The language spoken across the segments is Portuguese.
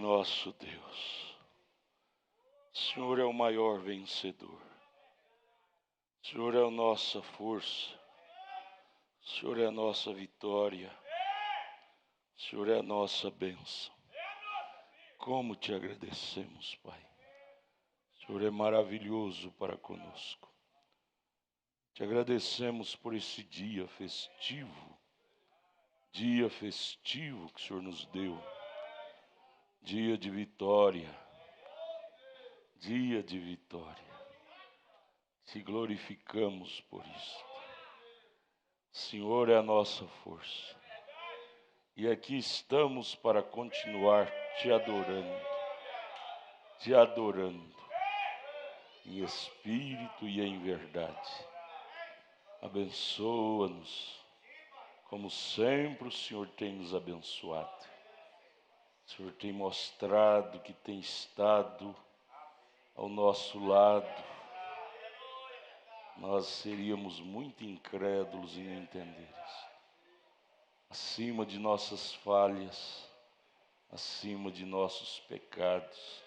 nosso Deus. O Senhor é o maior vencedor. O Senhor é a nossa força. O Senhor é a nossa vitória. O Senhor é a nossa bênção. Como te agradecemos, Pai. O Senhor é maravilhoso para conosco. Te agradecemos por esse dia festivo que o Senhor nos deu. Dia de vitória. Te glorificamos por isso. O Senhor é a nossa força. E aqui estamos para continuar te adorando em espírito e em verdade. Abençoa-nos, como sempre o Senhor tem nos abençoado. O Senhor tem mostrado que tem estado ao nosso lado. Nós seríamos muito incrédulos em não entender isso. Acima de nossas falhas, acima de nossos pecados,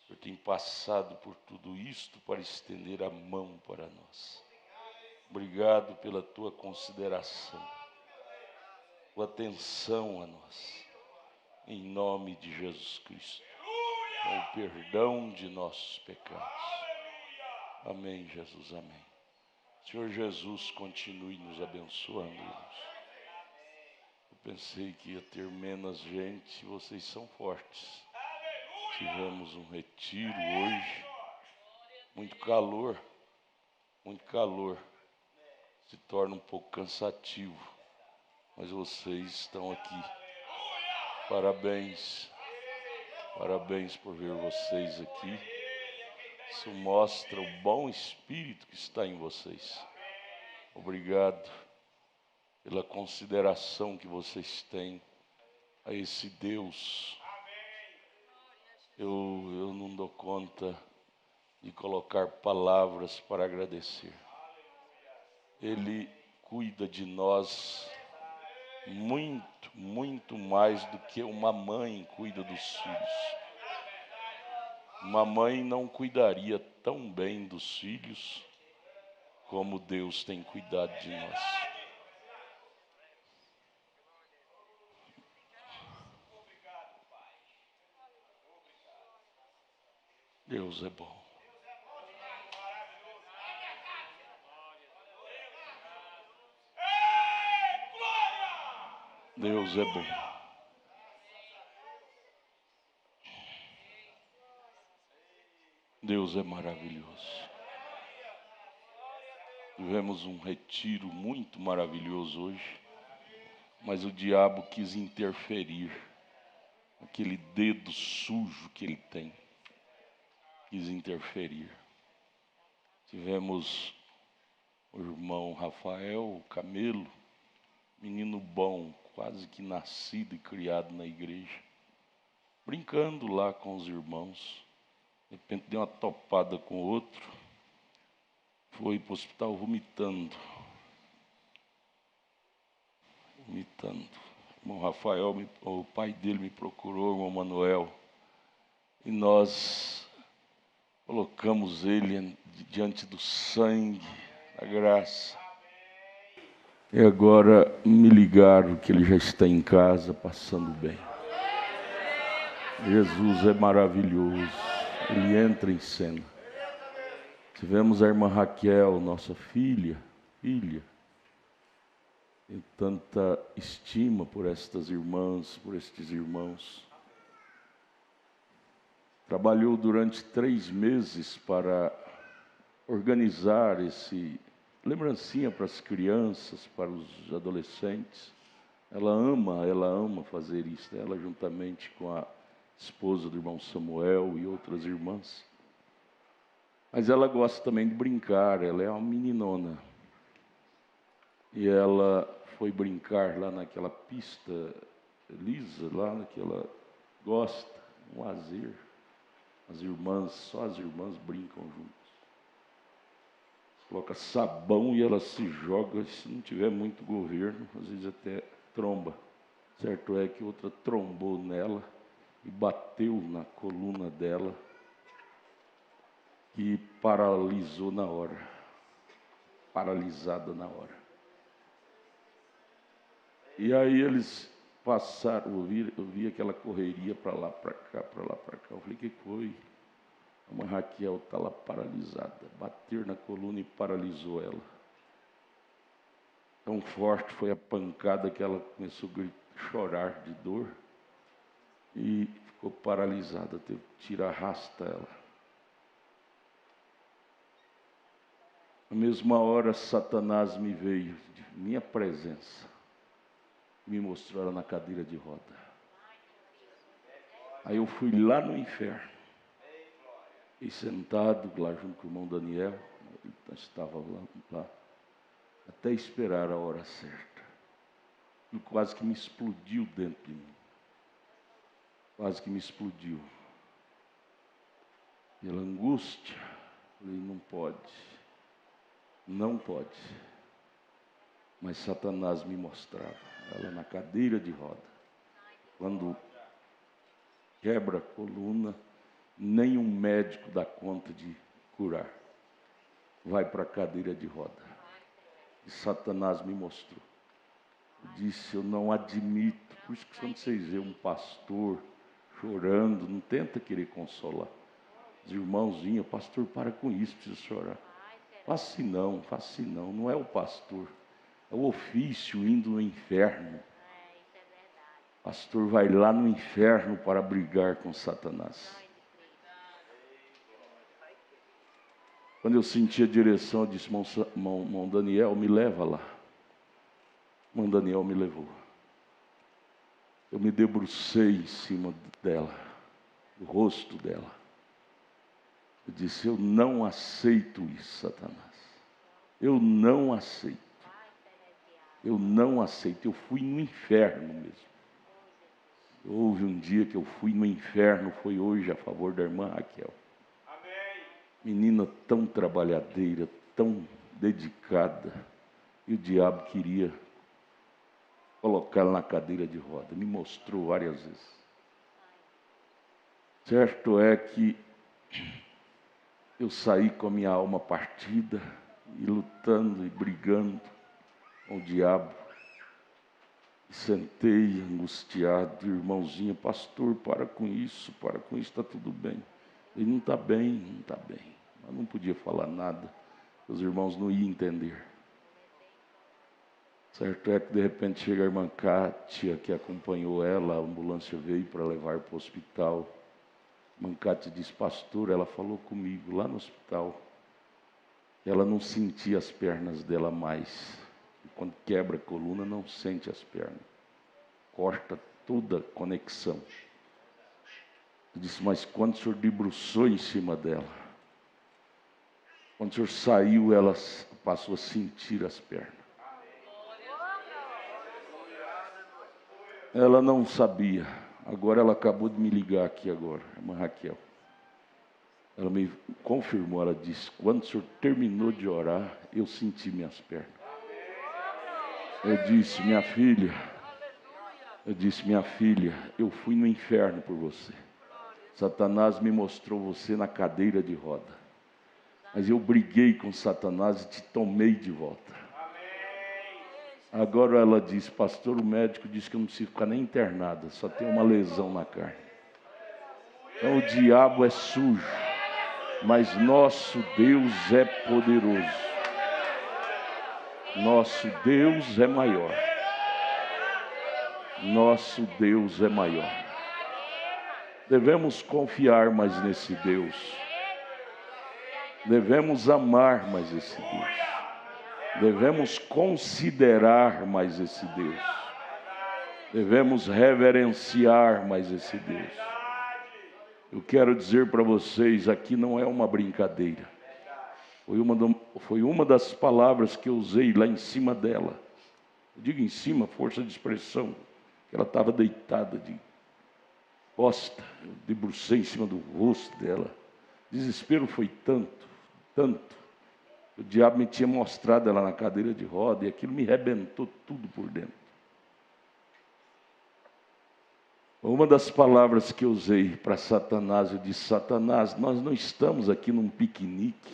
o Senhor tem passado por tudo isto para estender a mão para nós. Obrigado pela tua consideração, tua atenção a nós, em nome de Jesus Cristo, com o perdão de nossos pecados. Amém, Jesus, amém. Senhor Jesus, continue nos abençoando, irmãos. Eu pensei que ia ter menos gente, vocês são fortes. Tivemos um retiro hoje, muito calor, se torna um pouco cansativo, mas vocês estão aqui. Parabéns por ver vocês aqui. Isso mostra o bom espírito que está em vocês. Obrigado pela consideração que vocês têm a esse Deus. Eu não dou conta de colocar palavras para agradecer. Ele cuida de nós muito mais do que uma mãe cuida dos filhos. Uma mãe não cuidaria tão bem dos filhos como Deus tem cuidado de nós. Deus é bom. Deus é bom. Deus é maravilhoso. Tivemos um retiro muito maravilhoso hoje, mas o diabo quis interferir. Aquele dedo sujo que ele tem, quis interferir. Tivemos o irmão Rafael Camelo, menino bom, quase que nascido e criado na igreja, brincando lá com os irmãos. De repente deu uma topada com o outro, foi para o hospital vomitando. O irmão Rafael, o pai dele me procurou, o irmão Manuel, e nós colocamos ele diante do sangue, da graça. E agora me ligaram que ele já está em casa, passando bem. Jesus é maravilhoso, ele entra em cena. Tivemos a irmã Raquel, nossa filha, tenho tanta estima por estas irmãs, por estes irmãos. Trabalhou durante 3 meses para organizar esse lembrancinha para as crianças, para os adolescentes. Ela ama fazer isso, ela juntamente com a esposa do irmão Samuel e outras irmãs. Mas ela gosta também de brincar, ela é uma meninona. E ela foi brincar lá naquela pista lisa, lá naquela, gosta, um lazer. Só as irmãs brincam juntas. Coloca sabão e ela se joga, se não tiver muito governo, às vezes até tromba. Certo é que outra trombou nela e bateu na coluna dela e paralisou na hora, paralisada na hora. E aí eles passaram, eu vi aquela correria para lá, para cá, para lá, para cá. Eu falei, o que foi? A mãe Raquel está lá paralisada, bater na coluna e paralisou ela. Tão forte foi a pancada que ela começou a chorar de dor e ficou paralisada, teve que tirar, arrasta ela. Na mesma hora, Satanás me veio, de minha presença, me mostrou ela na cadeira de roda. Aí eu fui lá no inferno, e sentado lá junto com o irmão Daniel, ele estava lá, até esperar a hora certa. E quase que me explodiu dentro de mim. Quase que me explodiu. Pela angústia, falei, não pode. Não pode. Mas Satanás me mostrava, ela na cadeira de roda. Quando quebra a coluna, nenhum médico dá conta de curar. Vai para a cadeira de roda. E Satanás me mostrou. Eu disse, eu não admito. Por isso que quando vocês veem um pastor chorando, não tenta querer consolar. Os irmãos vinham, pastor, para com isso, precisa chorar. Faça assim não, não é o pastor. É o ofício indo no inferno. O pastor vai lá no inferno para brigar com Satanás. Quando eu senti a direção, eu disse, irmão Daniel, me leva lá. Irmão Daniel me levou. Eu me debrucei em cima dela, do rosto dela. Eu disse, eu não aceito isso, Satanás. Eu não aceito. Eu não aceito. Eu fui no inferno mesmo. Houve um dia que eu fui no inferno, foi hoje a favor da irmã Raquel. Amém. Menina tão trabalhadeira, tão dedicada. E o diabo queria colocá-la na cadeira de roda. Me mostrou várias vezes. Certo é que eu saí com a minha alma partida e lutando e brigando com o diabo. Sentei angustiado, irmãozinho, pastor, para com isso, está tudo bem. Ele não está bem. Mas não podia falar nada, os irmãos não iam entender. Certo é que de repente chega a irmã Cátia, que acompanhou ela, a ambulância veio para levar para o hospital. A irmã Cátia disse, pastor, ela falou comigo lá no hospital, ela não sentia as pernas dela mais. E quando quebra a coluna, não sente as pernas. Corta toda a conexão. Eu disse, mas quando o senhor debruçou em cima dela, quando o senhor saiu, ela passou a sentir as pernas. Ela não sabia. Agora ela acabou de me ligar aqui agora, a irmã Raquel. Ela me confirmou, ela disse, quando o senhor terminou de orar, eu senti minhas pernas. Eu disse, minha filha, eu fui no inferno por você. Satanás me mostrou você na cadeira de roda. Mas eu briguei com Satanás e te tomei de volta. Agora ela disse, pastor, o médico disse que eu não preciso ficar nem internada, só tem uma lesão na carne. Então o diabo é sujo, mas nosso Deus é poderoso. Nosso Deus é maior. Nosso Deus é maior. Devemos confiar mais nesse Deus. Devemos amar mais esse Deus. Devemos considerar mais esse Deus. Devemos reverenciar mais esse Deus. Eu quero dizer para vocês, aqui não é uma brincadeira. Foi uma das palavras que eu usei lá em cima dela. Eu digo em cima, força de expressão. Ela estava deitada de costa. Eu debrucei em cima do rosto dela. O desespero foi tanto. O diabo me tinha mostrado ela na cadeira de roda e aquilo me rebentou tudo por dentro. Uma das palavras que eu usei para Satanás, eu disse: Satanás, nós não estamos aqui num piquenique,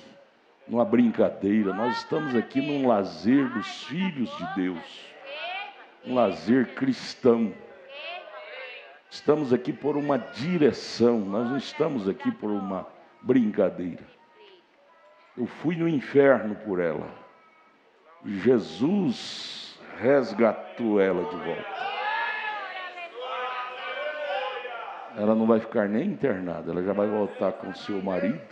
numa brincadeira, nós estamos aqui num lazer dos filhos de Deus, um lazer cristão. Estamos aqui por uma direção, nós não estamos aqui por uma brincadeira. Eu fui no inferno por ela. Jesus resgatou ela de volta. Ela não vai ficar nem internada, ela já vai voltar com seu marido.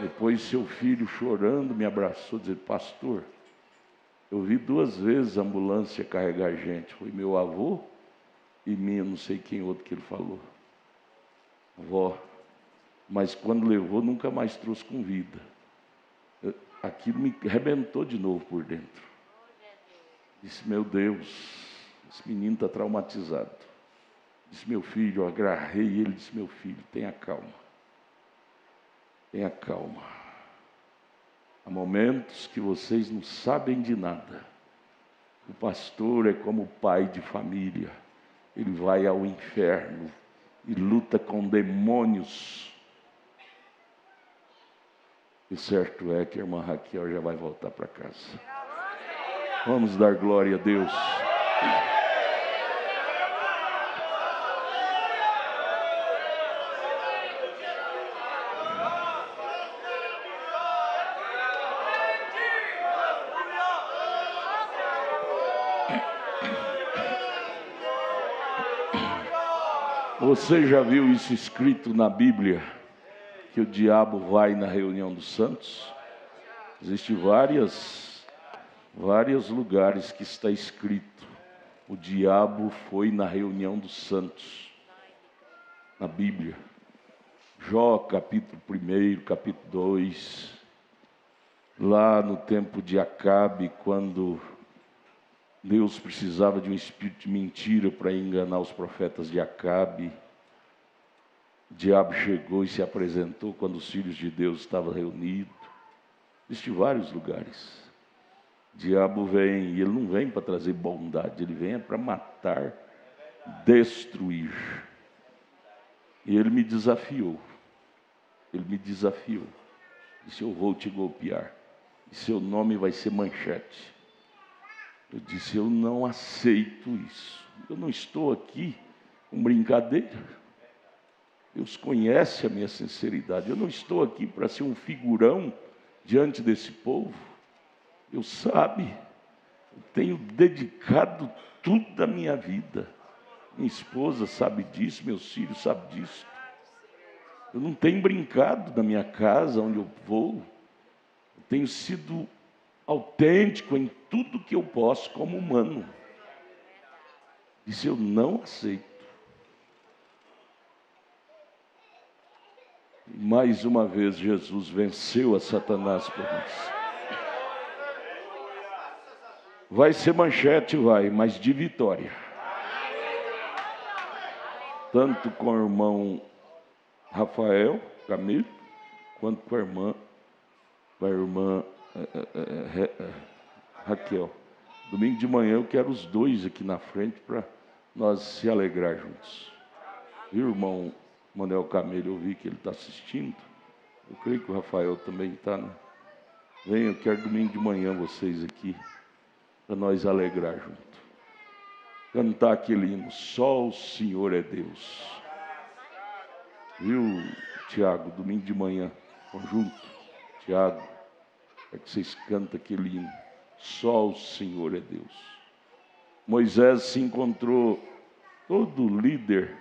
Depois seu filho chorando me abraçou, dizendo: pastor, eu vi 2 vezes a ambulância carregar gente. Foi meu avô e minha, não sei quem outro que ele falou. Avó. Mas quando levou, nunca mais trouxe com vida. Aquilo me arrebentou de novo por dentro. Disse: meu Deus, esse menino está traumatizado. Disse: meu filho, eu agarrei ele, disse: meu filho, tenha calma. Tenha calma. Há momentos que vocês não sabem de nada. O pastor é como pai de família. Ele vai ao inferno e luta com demônios. E certo é que a irmã Raquel já vai voltar para casa. Vamos dar glória a Deus. Você já viu isso escrito na Bíblia? Que o diabo vai na reunião dos santos? Existem vários lugares que está escrito: o diabo foi na reunião dos santos. Na Bíblia. Jó, capítulo 1, capítulo 2. Lá no tempo de Acabe, quando Deus precisava de um espírito de mentira para enganar os profetas de Acabe, o diabo chegou e se apresentou quando os filhos de Deus estavam reunidos. Existem vários lugares. O diabo vem, e ele não vem para trazer bondade, ele vem para matar, destruir. E ele me desafiou. Ele me desafiou. Disse: eu vou te golpear. E seu nome vai ser manchete. Eu disse: eu não aceito isso. Eu não estou aqui com brincadeira. Deus conhece a minha sinceridade. Eu não estou aqui para ser um figurão diante desse povo. Deus sabe. Eu tenho dedicado tudo da minha vida. Minha esposa sabe disso, meus filhos sabem disso. Eu não tenho brincado na minha casa, onde eu vou. Eu tenho sido autêntico em tudo que eu posso como humano. Isso eu não aceito. Mais uma vez Jesus venceu a Satanás por nós. Vai ser manchete, vai, mas de vitória. Tanto com o irmão Rafael Camilo, quanto com a irmã Raquel. Domingo de manhã eu quero os dois aqui na frente para nós se alegrar juntos. Viu, irmão Manuel Camelo? Eu vi que ele está assistindo. Eu creio que o Rafael também está, né? Venha, eu quero domingo de manhã vocês aqui, para nós alegrar junto. Cantar aquele hino: só o Senhor é Deus. Viu, Tiago? Domingo de manhã, conjunto, Tiago, é que vocês cantam aquele hino: só o Senhor é Deus. Moisés se encontrou, todo líder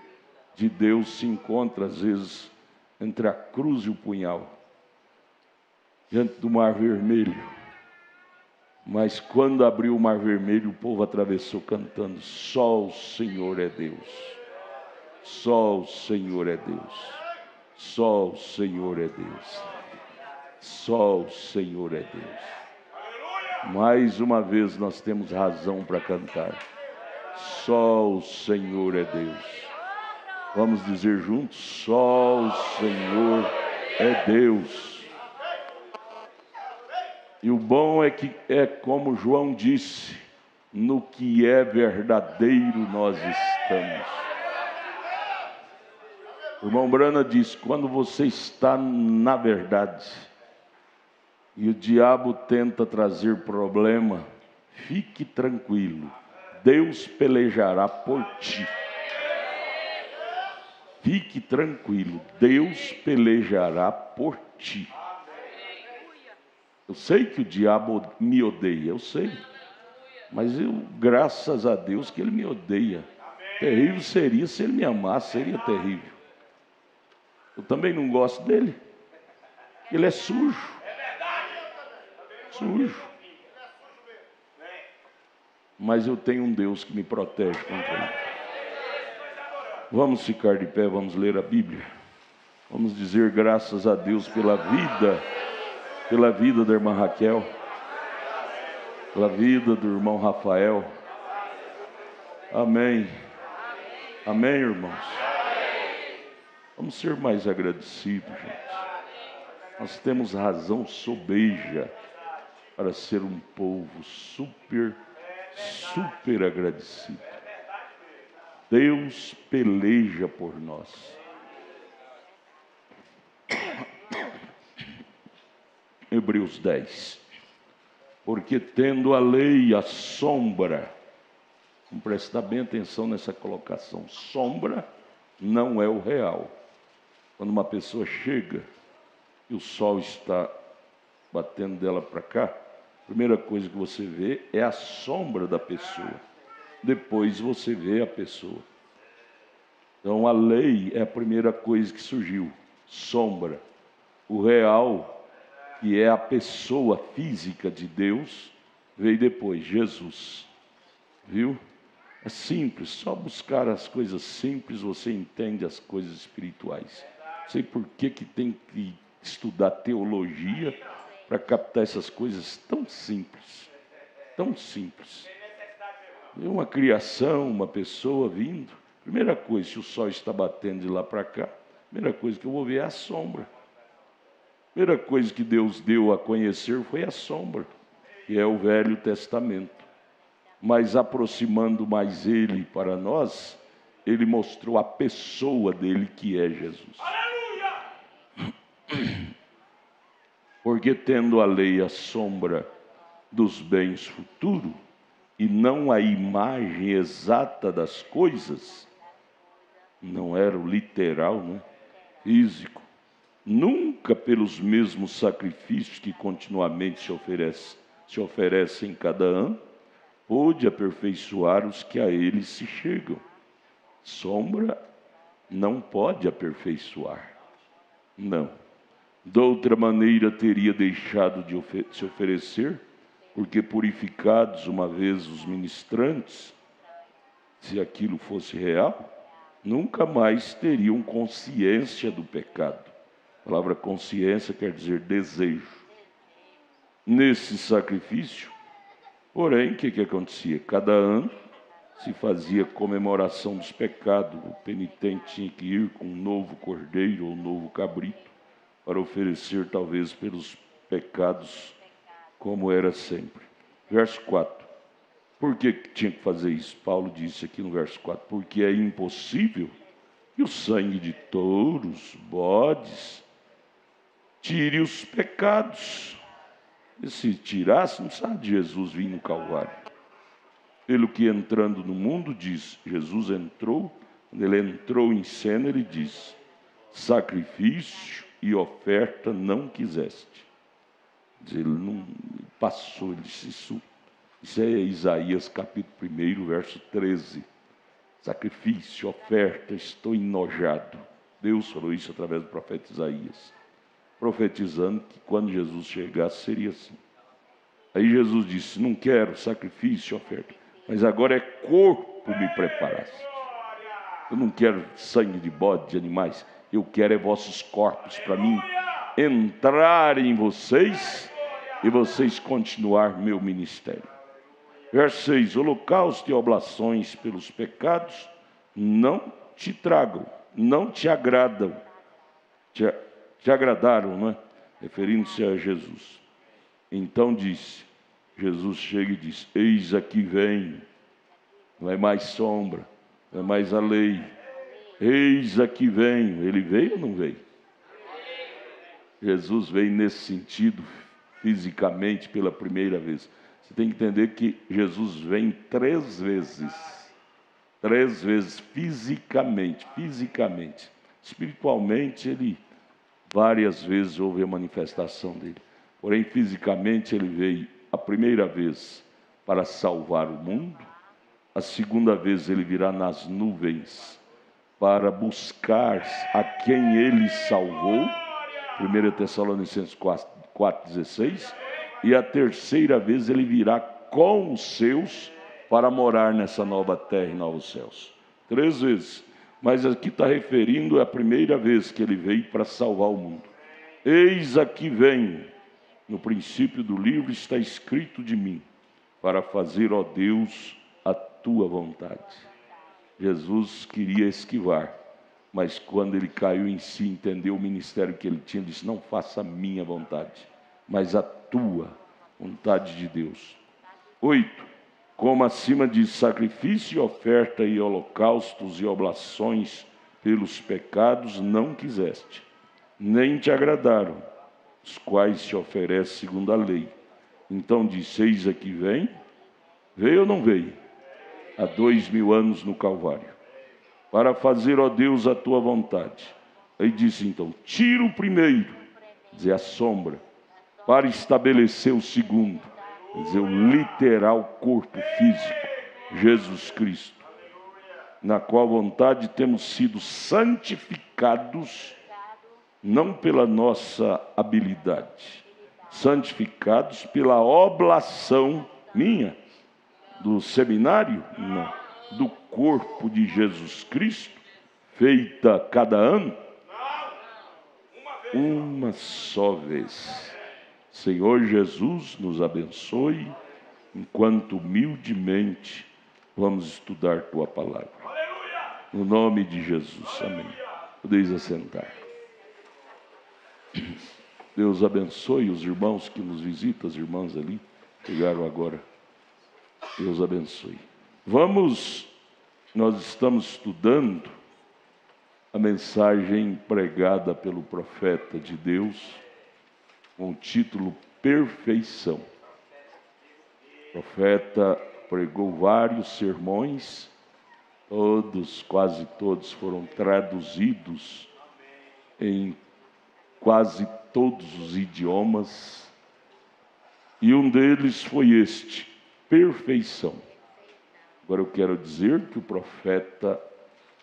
de Deus se encontra às vezes entre a cruz e o punhal, diante do Mar Vermelho. Mas quando abriu o Mar Vermelho, o povo atravessou cantando: só o Senhor é Deus. Só o Senhor é Deus. Só o Senhor é Deus. Só o Senhor é Deus. Mais uma vez nós temos razão para cantar: só o Senhor é Deus. Vamos dizer juntos: só o Senhor é Deus. E o bom é que é como João disse: no que é verdadeiro nós estamos. O irmão Brana diz: quando você está na verdade e o diabo tenta trazer problema, fique tranquilo, Deus pelejará por ti. Fique tranquilo, Deus pelejará por ti. Eu sei que o diabo me odeia, eu sei. Mas graças a Deus que ele me odeia. Terrível seria se ele me amasse, seria terrível. Eu também não gosto dele. Ele é sujo. Sujo. Mas eu tenho um Deus que me protege contra ele. Vamos ficar de pé, vamos ler a Bíblia. Vamos dizer graças a Deus pela vida da irmã Raquel, pela vida do irmão Rafael. Amém. Amém, irmãos. Vamos ser mais agradecidos, gente. Nós temos razão sobeja para ser um povo super agradecido. Deus peleja por nós. Hebreus 10. Porque tendo a lei a sombra, vamos prestar bem atenção nessa colocação, sombra não é o real. Quando uma pessoa chega e o sol está batendo dela para cá, a primeira coisa que você vê é a sombra da pessoa. Depois você vê a pessoa. Então a lei é a primeira coisa que surgiu, sombra. O real, que é a pessoa física de Deus, veio depois, Jesus. Viu? É simples, só buscar as coisas simples, você entende as coisas espirituais. Não sei por que tem que estudar teologia para captar essas coisas tão simples. Tão simples. Uma criação, uma pessoa vindo. Primeira coisa, se o sol está batendo de lá para cá, primeira coisa que eu vou ver é a sombra. Primeira coisa que Deus deu a conhecer foi a sombra, que é o Velho Testamento. Mas aproximando mais ele para nós, ele mostrou a pessoa dele, que é Jesus. Aleluia! Porque tendo a lei a sombra dos bens futuros, e não a imagem exata das coisas, não era o literal, né? Físico, nunca pelos mesmos sacrifícios que continuamente se oferecem cada ano, pôde aperfeiçoar os que a ele se chegam. Sombra não pode aperfeiçoar, não. De outra maneira teria deixado de se oferecer, porque purificados uma vez os ministrantes, se aquilo fosse real, nunca mais teriam consciência do pecado. A palavra consciência quer dizer desejo. Nesse sacrifício, porém, o que acontecia? Cada ano se fazia comemoração dos pecados. O penitente tinha que ir com um novo cordeiro ou um novo cabrito para oferecer talvez pelos pecados, como era sempre. Verso 4. Por que tinha que fazer isso? Paulo disse aqui no verso 4. Porque é impossível que o sangue de touros, bodes, tire os pecados. E se tirasse, não sabe de Jesus vir no Calvário. Pelo que entrando no mundo, diz, Jesus entrou, quando ele entrou em cena, ele diz, sacrifício e oferta não quiseste. Ele não passou, ele disse isso é Isaías capítulo 1, verso 13. Sacrifício, oferta, estou enojado. Deus falou isso através do profeta Isaías, profetizando que quando Jesus chegasse seria assim. Aí Jesus disse, não quero sacrifício, oferta, mas agora é corpo me preparasse. Eu não quero sangue de bode, de animais, eu quero é vossos corpos para mim entrar em vocês e vocês continuar meu ministério. Verso 6, holocausto e oblações pelos pecados não te tragam, não te agradam, te agradaram, não é? Referindo-se a Jesus. Então disse, Jesus chega e diz, eis aqui vem, não é mais sombra, não é mais a lei, Eis aqui venho. Ele veio ou não veio? Jesus veio nesse sentido, fisicamente, pela primeira vez. Você tem que entender que Jesus vem 3 vezes. 3 vezes fisicamente. Espiritualmente, ele várias vezes houve a manifestação dele. Porém, fisicamente, ele veio a primeira vez para salvar o mundo. A segunda vez ele virá nas nuvens para buscar a quem ele salvou. 1 Tessalonicenses 4,16. E a terceira vez ele virá com os seus para morar nessa nova terra e novos céus. 3 vezes. Mas aqui está referindo a primeira vez que ele veio para salvar o mundo. Eis aqui venho. No princípio do livro está escrito de mim, para fazer, ó Deus, a tua vontade. Jesus queria esquivar, mas quando ele caiu em si, entendeu o ministério que ele tinha, ele disse: não faça a minha vontade, mas a tua vontade de Deus. 8. Como acima de sacrifício e oferta e holocaustos e oblações pelos pecados não quiseste, nem te agradaram, os quais se oferece segundo a lei. Então disse: eis aqui vem. Veio ou não veio? Há 2000 anos no Calvário, para fazer, ó Deus, a tua vontade. Aí disse então: tira o primeiro, quer dizer, a sombra, para estabelecer o segundo, quer dizer, o literal corpo físico, Jesus Cristo, na qual vontade temos sido santificados, não pela nossa habilidade, santificados pela oblação minha, do seminário, não, do corpo de Jesus Cristo, feita cada ano, uma só vez. Senhor Jesus, nos abençoe, enquanto humildemente vamos estudar tua palavra. No nome de Jesus, amém. Podeis assentar. Deus abençoe os irmãos que nos visitam, as irmãs ali, chegaram agora. Deus abençoe. Nós estamos estudando a mensagem pregada pelo profeta de Deus, com o título Perfeição. O profeta pregou vários sermões, quase todos foram traduzidos em quase todos os idiomas, e um deles foi este: perfeição. Agora eu quero dizer que o profeta,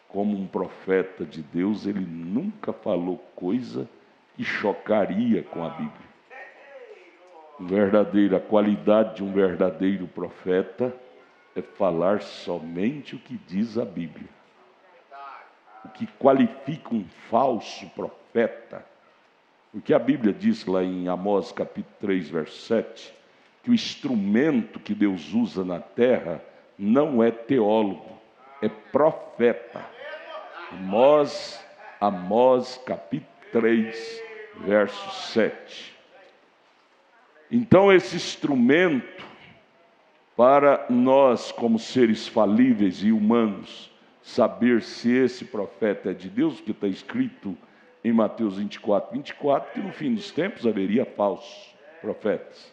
como um profeta de Deus, ele nunca falou coisa que chocaria com a Bíblia. A qualidade de um verdadeiro profeta é falar somente o que diz a Bíblia. O que qualifica um falso profeta, porque a Bíblia diz lá em Amós capítulo 3, verso 7, que o instrumento que Deus usa na terra não é teólogo, é profeta. Amós capítulo 3, verso 7. Então esse instrumento, para nós como seres falíveis e humanos, saber se esse profeta é de Deus, que está escrito em Mateus 24, que no fim dos tempos haveria falsos profetas.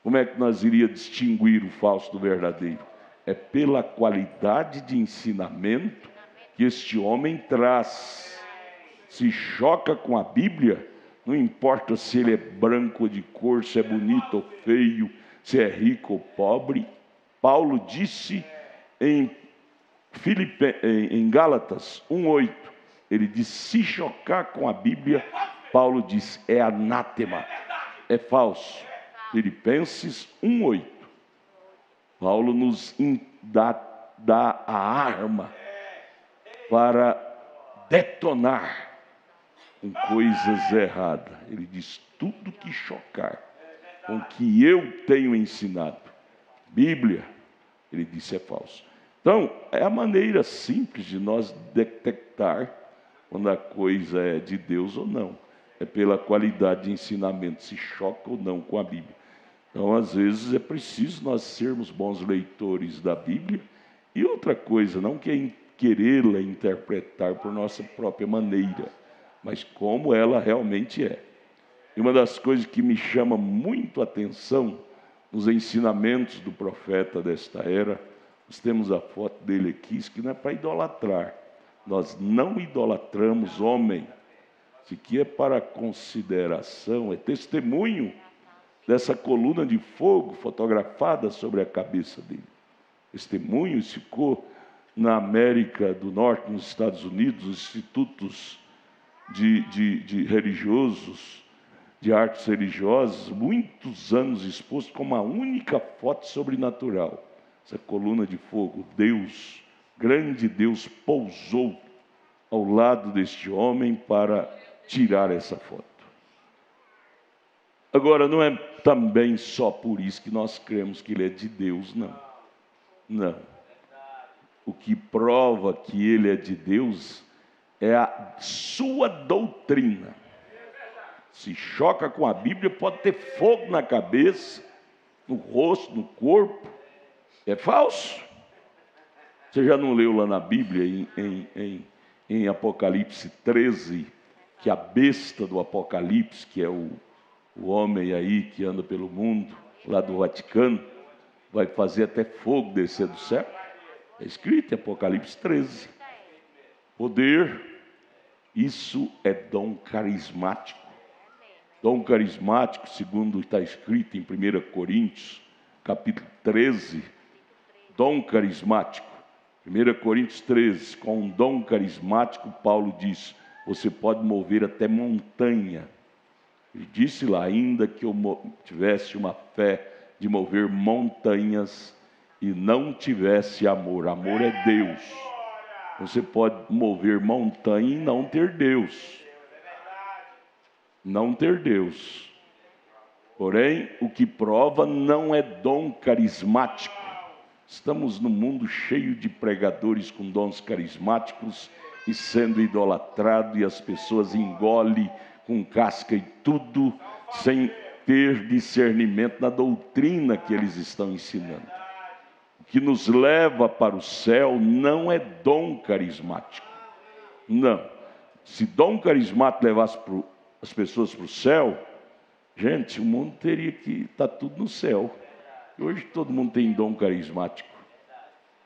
Como é que nós iríamos distinguir o falso do verdadeiro? É pela qualidade de ensinamento que este homem traz. Se choca com a Bíblia, não importa se ele é branco ou de cor, se é bonito ou feio, se é rico ou pobre. Paulo disse em Gálatas 1:8, ele disse: se chocar com a Bíblia, Paulo diz, é anátema, é falso. Filipenses 1:8. Paulo nos dá a arma para detonar com coisas erradas. Ele diz: tudo que chocar com o que eu tenho ensinado, Bíblia, ele disse, é falso. Então, é a maneira simples de nós detectar quando a coisa é de Deus ou não. É pela qualidade de ensinamento, se choca ou não com a Bíblia. Então, às vezes, é preciso nós sermos bons leitores da Bíblia. E outra coisa, não que querê-la interpretar por nossa própria maneira, mas como ela realmente é. E uma das coisas que me chama muito a atenção nos ensinamentos do profeta desta era, nós temos a foto dele aqui, isso que não é para idolatrar. Nós não idolatramos homem. Isso aqui é para consideração, é testemunho dessa coluna de fogo fotografada sobre a cabeça dele. Testemunho, isso ficou na América do Norte, nos Estados Unidos, os institutos de religiosos, de artes religiosas, muitos anos exposto como a única foto sobrenatural. Essa coluna de fogo, Deus, grande Deus, pousou ao lado deste homem para tirar essa foto. Agora, não é também só por isso que nós cremos que ele é de Deus, não. Não. O que prova que ele é de Deus é a sua doutrina. Se choca com a Bíblia, pode ter fogo na cabeça, no rosto, no corpo. É falso. Você já não leu lá na Bíblia, em Apocalipse 13, que a besta do Apocalipse, que é o homem aí que anda pelo mundo, lá do Vaticano, vai fazer até fogo descer do céu? É escrito em Apocalipse 13. Poder, isso é dom carismático. Dom carismático, segundo está escrito em 1 Coríntios, capítulo 13, dom carismático. 1 Coríntios 13, com um dom carismático, Paulo diz, você pode mover até montanha. Ele disse lá, ainda que eu tivesse uma fé de mover montanhas e não tivesse amor. Amor é Deus. Você pode mover montanha e não ter Deus. Não ter Deus. Porém, o que prova não é dom carismático. Estamos num mundo cheio de pregadores com dons carismáticos e sendo idolatrado, e as pessoas engolem com casca e tudo, sem ter discernimento na doutrina que eles estão ensinando. O que nos leva para o céu não é dom carismático. Não. Se dom carismático levasse as pessoas para o céu, gente, o mundo teria que estar tudo no céu. Hoje todo mundo tem dom carismático.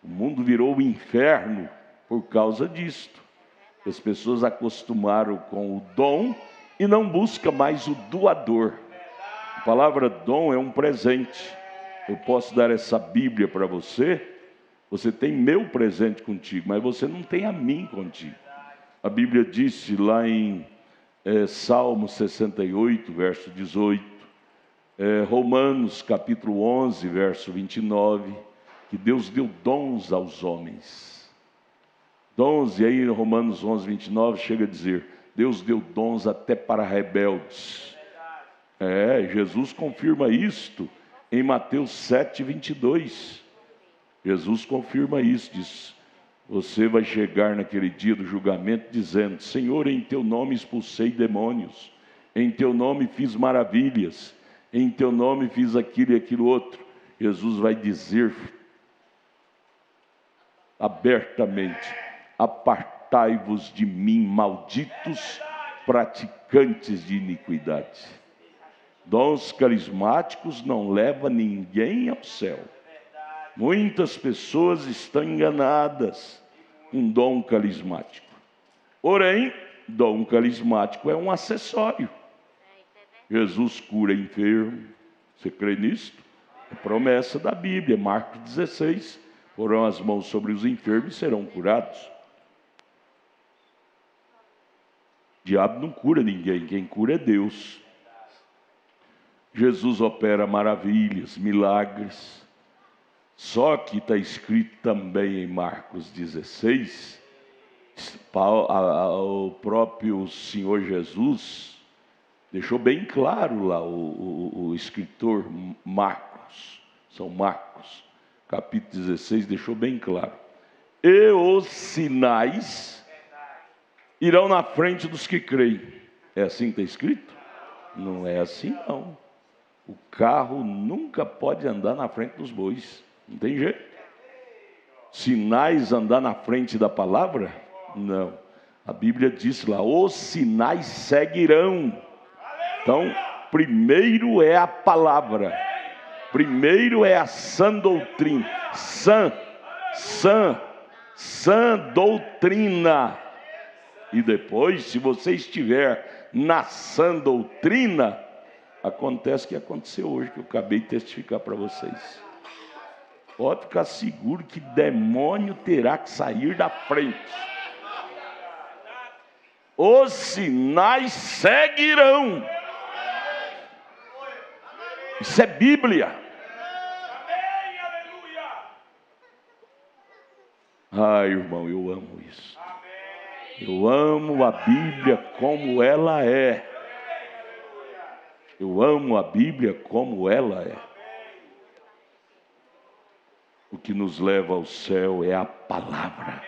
O mundo virou o inferno por causa disto. As pessoas acostumaram com o dom e não buscam mais o doador. A palavra dom é um presente. Eu posso dar essa Bíblia para você, você tem meu presente contigo, mas você não tem a mim contigo. A Bíblia disse lá em Salmo 68, verso 18, Romanos capítulo 11, verso 29, que Deus deu dons aos homens. Dons, e aí em Romanos 11, 29 chega a dizer, Deus deu dons até para rebeldes. Jesus confirma isto em Mateus 7, 22. Jesus confirma isso, diz, você vai chegar naquele dia do julgamento dizendo, Senhor, em teu nome expulsei demônios, em teu nome fiz maravilhas, em teu nome fiz aquilo e aquilo outro. Jesus vai dizer abertamente, apartai-vos de mim, malditos praticantes de iniquidade. Dons carismáticos não levam ninguém ao céu. Muitas pessoas estão enganadas com dom carismático. Porém, dom carismático é um acessório. Jesus cura enfermo. Você crê nisto? É promessa da Bíblia, Marcos 16. Porão as mãos sobre os enfermos e serão curados. O diabo não cura ninguém, quem cura é Deus. Jesus opera maravilhas, milagres. Só que está escrito também em Marcos 16, o próprio Senhor Jesus deixou bem claro lá, o escritor Marcos, São Marcos, capítulo 16, deixou bem claro. E os sinais irão na frente dos que creem. É assim que está escrito? Não é assim não. O carro nunca pode andar na frente dos bois. Não tem jeito. Sinais andar na frente da palavra? Não. A Bíblia diz lá, os sinais seguirão. Então, primeiro é a palavra. Primeiro é a sã doutrina. Sã doutrina. E depois, se você estiver na sã doutrina, acontece o que aconteceu hoje, que eu acabei de testificar para vocês. Pode ficar seguro que demônio terá que sair da frente. Os sinais seguirão. Isso é Bíblia. Ai, irmão, eu amo isso. Eu amo a Bíblia como ela é. Eu amo a Bíblia como ela é. O que nos leva ao céu é a palavra.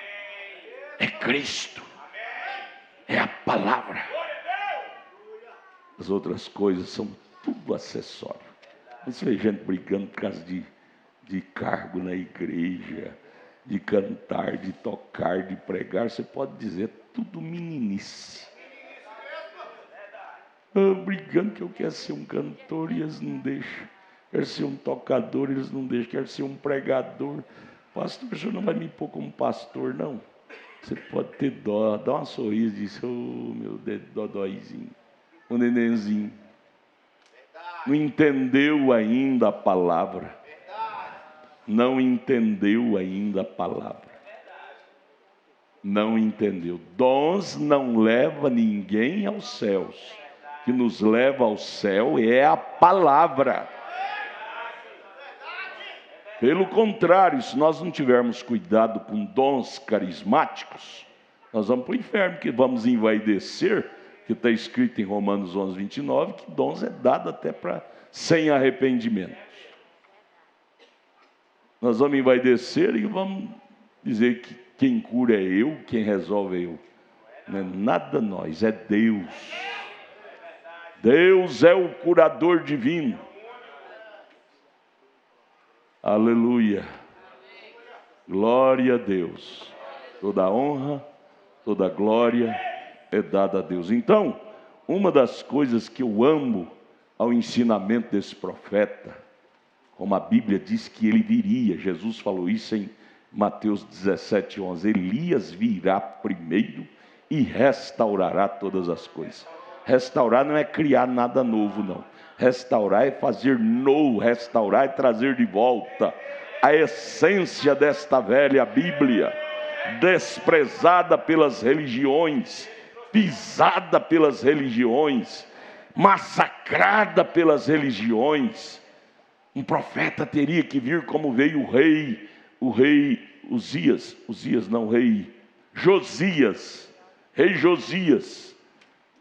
É Cristo. É a palavra. As outras coisas são tudo acessório. Você vê gente brigando por causa de cargo na igreja, de cantar, de tocar, de pregar. Você pode dizer tudo meninice. Brigando que eu quero ser um cantor e eles não deixam. Quero ser um tocador, eles não deixam. Quero ser um pregador. Pastor, o senhor não vai me pôr como pastor, não. Você pode ter dó, dá uma sorriso e diz, meu dodóizinho, um nenenzinho. Não entendeu ainda a palavra. Não entendeu ainda a palavra. Não entendeu. Dons não leva ninguém aos céus. O que nos leva ao céu é a palavra. Pelo contrário, se nós não tivermos cuidado com dons carismáticos, nós vamos para o inferno, que vamos envaidecer, que está escrito em Romanos 11, 29, que dons é dado até para sem arrependimento. Nós vamos envaidecer e vamos dizer que quem cura é eu, quem resolve é eu. Não é nada nós, é Deus. Deus é o curador divino. Aleluia. Glória a Deus. Toda honra, toda glória é dada a Deus. Então, uma das coisas que eu amo ao ensinamento desse profeta, como a Bíblia diz que ele viria, Jesus falou isso em Mateus 17, 11, Elias virá primeiro e restaurará todas as coisas. Restaurar não é criar nada novo, não. Restaurar é fazer novo, restaurar é trazer de volta a essência desta velha Bíblia, desprezada pelas religiões, pisada pelas religiões, massacrada pelas religiões. Um profeta teria que vir como veio o rei Josias. Rei Josias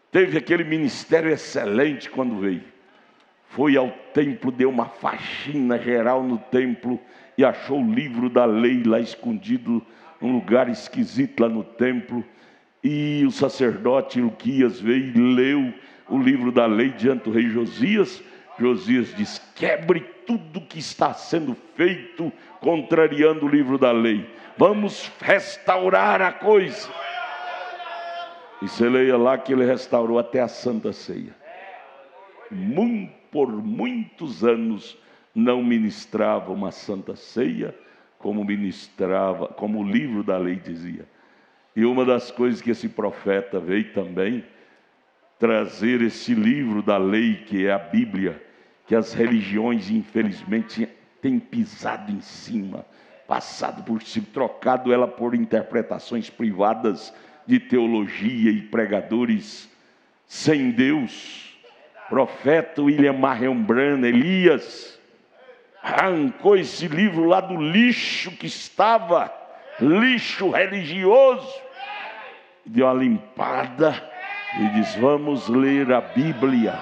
teve aquele ministério excelente quando veio. Foi ao templo, deu uma faxina geral no templo e achou o livro da lei lá escondido num lugar esquisito lá no templo. E o sacerdote Ilquias veio e leu o livro da lei diante do rei Josias. Josias diz, quebre tudo que está sendo feito contrariando o livro da lei. Vamos restaurar a coisa. E você leia lá que ele restaurou até a Santa Ceia. Por muitos anos não ministrava uma Santa Ceia como ministrava, como o livro da lei dizia. E uma das coisas que esse profeta veio também trazer, esse livro da lei que é a Bíblia, que as religiões infelizmente têm pisado em cima, passado por cima, trocado ela por interpretações privadas de teologia e pregadores sem Deus. Profeta William Marion Branham, Elias, arrancou esse livro lá do lixo que estava, lixo religioso, deu uma limpada e diz, vamos ler a Bíblia.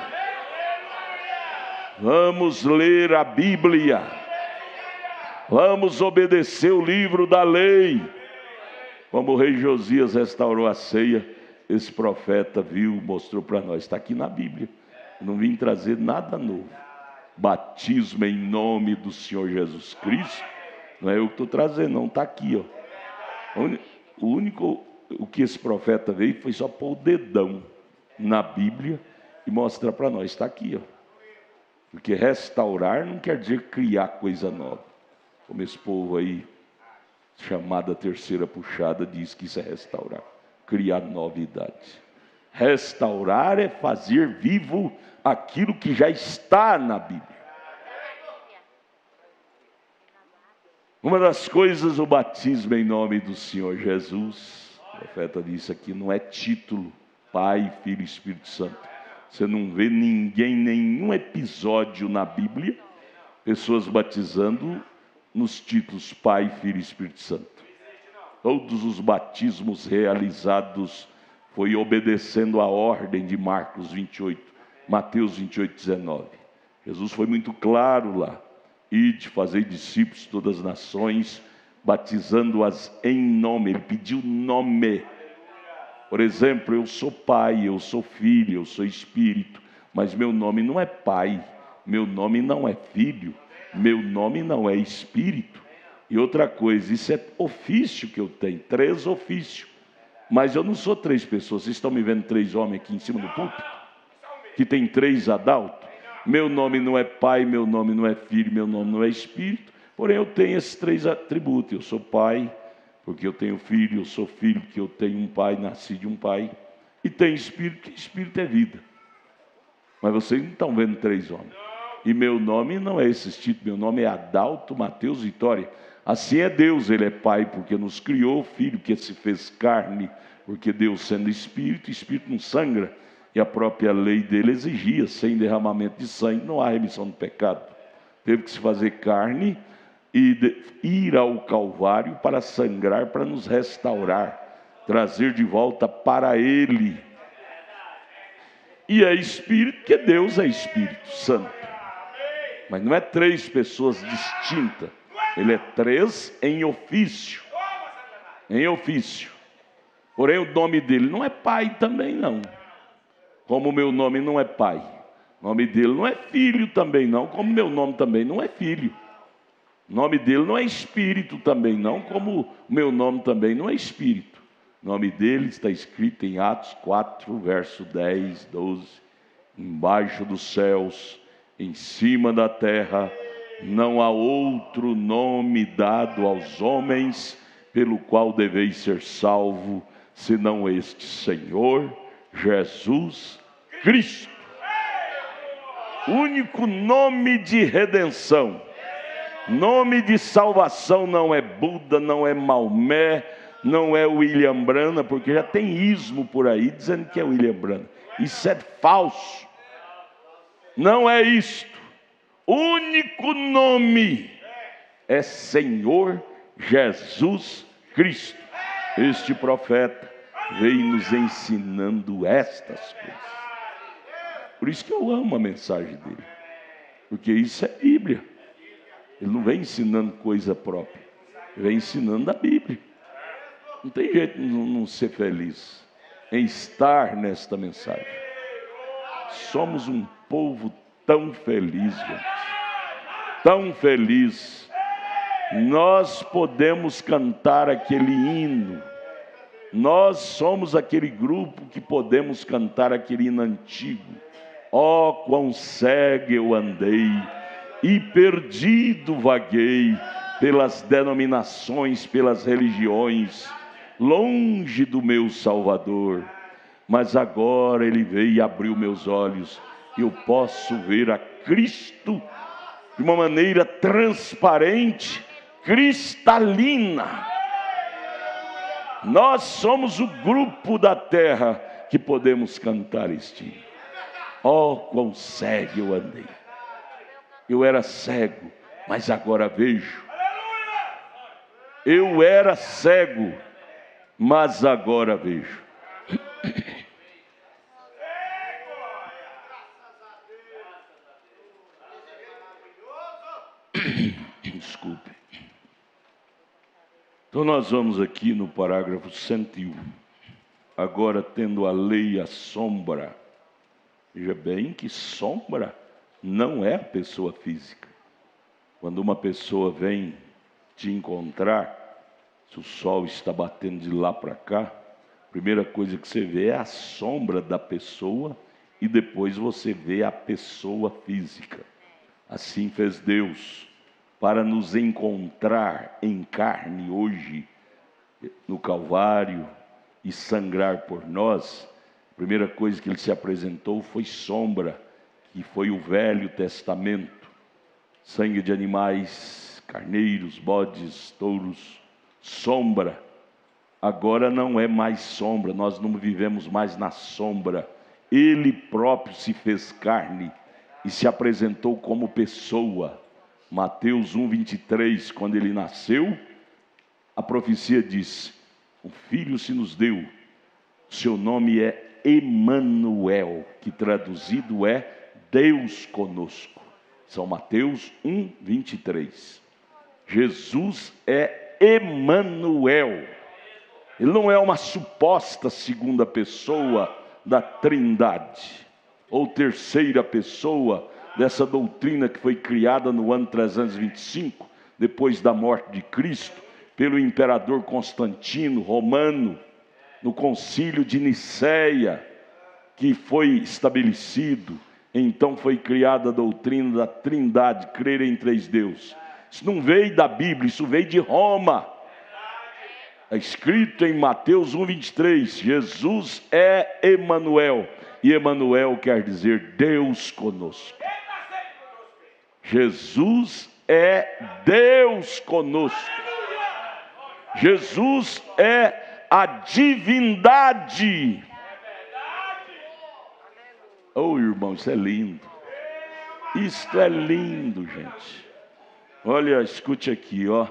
Vamos ler a Bíblia. Vamos obedecer o livro da lei. Como o rei Josias restaurou a ceia, esse profeta viu, mostrou para nós, está aqui na Bíblia. Eu não vim trazer nada novo. Batismo em nome do Senhor Jesus Cristo, Não é eu que estou trazendo, não, está aqui, ó. O que esse profeta veio foi só pôr o dedão na Bíblia e mostrar para nós, está aqui, ó. Porque restaurar não quer dizer criar coisa nova. Como esse povo aí, chamada terceira puxada, diz que isso é restaurar, criar novidade. Restaurar é fazer vivo aquilo que já está na Bíblia. Uma das coisas, o batismo em nome do Senhor Jesus, o profeta disse aqui, não é título, Pai, Filho e Espírito Santo. Você não vê nenhum episódio na Bíblia, pessoas batizando nos títulos Pai, Filho e Espírito Santo. Todos os batismos realizados foi obedecendo a ordem de Mateus 28, 19. Jesus foi muito claro lá. Ide, fazei discípulos de todas as nações, batizando-as em nome. Ele pediu nome. Por exemplo, eu sou pai, eu sou filho, eu sou espírito, mas meu nome não é pai, meu nome não é filho, meu nome não é espírito. E outra coisa, isso é ofício que eu tenho, 3 ofícios. Mas eu não sou 3 pessoas. Vocês estão me vendo 3 homens aqui em cima do púlpito? Que tem 3 adaltos? Meu nome não é pai, meu nome não é filho, meu nome não é espírito. Porém eu tenho esses 3 atributos. Eu sou pai, porque eu tenho filho. Eu sou filho, porque eu tenho um pai, nasci de um pai. E tenho espírito, porque espírito é vida. Mas vocês não estão vendo 3 homens. E meu nome não é esse título. Meu nome é Adalto Mateus Vitória. Assim é Deus, Ele é Pai porque nos criou, Filho que se fez carne, porque Deus sendo Espírito, Espírito não sangra, e a própria lei dele exigia, sem derramamento de sangue não há remissão do pecado. Teve que se fazer carne e ir ao Calvário para sangrar, para nos restaurar, trazer de volta para Ele. E é Espírito, porque Deus é Espírito Santo. Mas não é 3 pessoas distintas. Ele é 3 em ofício. Em ofício. Porém o nome dele não é pai também não. Como o meu nome não é pai. O nome dele não é filho também não. Como meu nome também não é filho. O nome dele não é espírito também não. Como o meu nome também não é espírito. O nome dele está escrito em Atos 4, verso 10, 12. Embaixo dos céus, em cima da terra, não há outro nome dado aos homens pelo qual deveis ser salvo, senão este Senhor Jesus Cristo. Único nome de redenção, nome de salvação. Não é Buda, não é Maomé, não é William Branham, porque já tem ismo por aí dizendo que é William Branham. Isso é falso. Não é isto. Único nome é Senhor Jesus Cristo. Este profeta veio nos ensinando estas coisas. Por isso que eu amo a mensagem dele, porque isso é Bíblia. Ele não vem ensinando coisa própria, ele vem ensinando a Bíblia. Não tem jeito de não ser feliz em estar nesta mensagem. Somos um povo tão feliz, gente. Tão feliz. Nós podemos cantar aquele hino. Nós somos aquele grupo que podemos cantar aquele hino antigo. Ó, quão cego eu andei e perdido vaguei pelas denominações, pelas religiões, longe do meu Salvador. Mas agora Ele veio e abriu meus olhos e eu posso ver a Cristo de uma maneira transparente, cristalina. Nós somos o grupo da terra que podemos cantar este hino. Oh, quão cego eu andei. Eu era cego, mas agora vejo. Eu era cego, mas agora vejo. Desculpe. Então nós vamos aqui no parágrafo 101. Agora tendo a lei a sombra. Veja bem que sombra não é a pessoa física. Quando uma pessoa vem te encontrar, se o sol está batendo de lá para cá, a primeira coisa que você vê é a sombra da pessoa e depois você vê a pessoa física. Assim fez Deus para nos encontrar em carne hoje no Calvário e sangrar por nós. A primeira coisa que ele se apresentou foi sombra, que foi o Velho Testamento. Sangue de animais, carneiros, bodes, touros, sombra. Agora não é mais sombra, nós não vivemos mais na sombra. Ele próprio se fez carne e se apresentou como pessoa. Mateus 1:23, quando ele nasceu, a profecia diz: um filho se nos deu, seu nome é Emanuel, que traduzido é Deus conosco. São Mateus 1:23. Jesus é Emanuel. Ele não é uma suposta segunda pessoa da Trindade, ou terceira pessoa dessa doutrina que foi criada no ano 325, depois da morte de Cristo, pelo imperador Constantino Romano, no concílio de Niceia, que foi estabelecido. Então foi criada a doutrina da Trindade, crer em três deuses. Isso não veio da Bíblia, isso veio de Roma. É escrito em Mateus 1:23, Jesus é Emanuel, e Emanuel quer dizer Deus conosco. Jesus é Deus conosco. Jesus é a divindade. Oh, irmão, isso é lindo. Isto é lindo, gente. Olha, escute aqui, ó.